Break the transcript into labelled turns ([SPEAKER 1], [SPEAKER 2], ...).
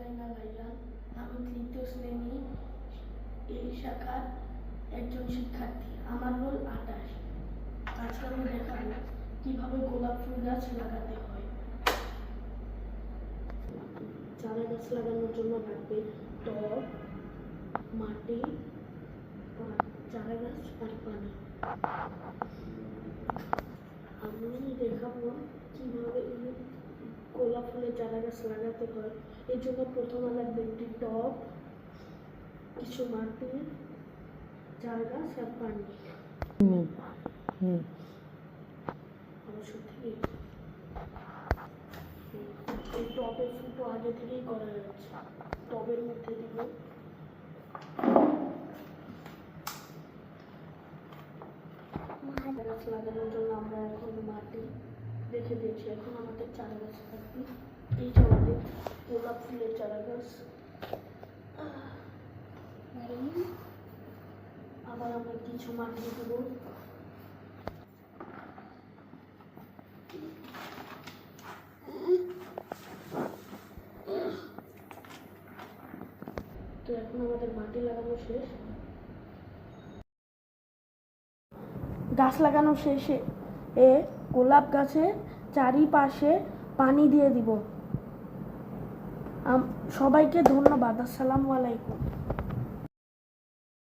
[SPEAKER 1] শাহিনা লাইলা। আমি তৃতীয় শ্রেণী এই শাখার একজন শিক্ষার্থী। আমার রোল 28। আজকে আমি দেখাবো কিভাবে গোলাপ ফুল গাছ লাগাতে হয়। চারা গাছ লাগানোর জন্য লাগবে টব, মাটি, চারা গাছ আর পানি। আমি দেখাবো কিভাবে গোলাপ ফুলের চারা গাছ লাগাতে হয়। এর জন্য প্রথমে লাগবে একটি টব, কিছু মাটি, চারা গাছ আর পানি। এই টবের ফুটো আগে থেকেই করা যাচ্ছে। টবের মধ্যে দিব চারা গাছ লাগানোর জন্য আমরা এখন মাটি রেখে দিয়েছি। এখন আমাদের চারা গাছ থাকবে। এই যে আমাদের গোলাপ ফুলের চারা গাছ। আবার আমরা কিছু মাটি দেব। তো এখন আমাদের মাটি লাগানো শেষ। গাছ লাগানো শেষে গোলাপ গাছের চারিপাশে পানি দিয়ে দিব। সবাইকে ধন্যবাদ। আসসালামু আলাইকুম।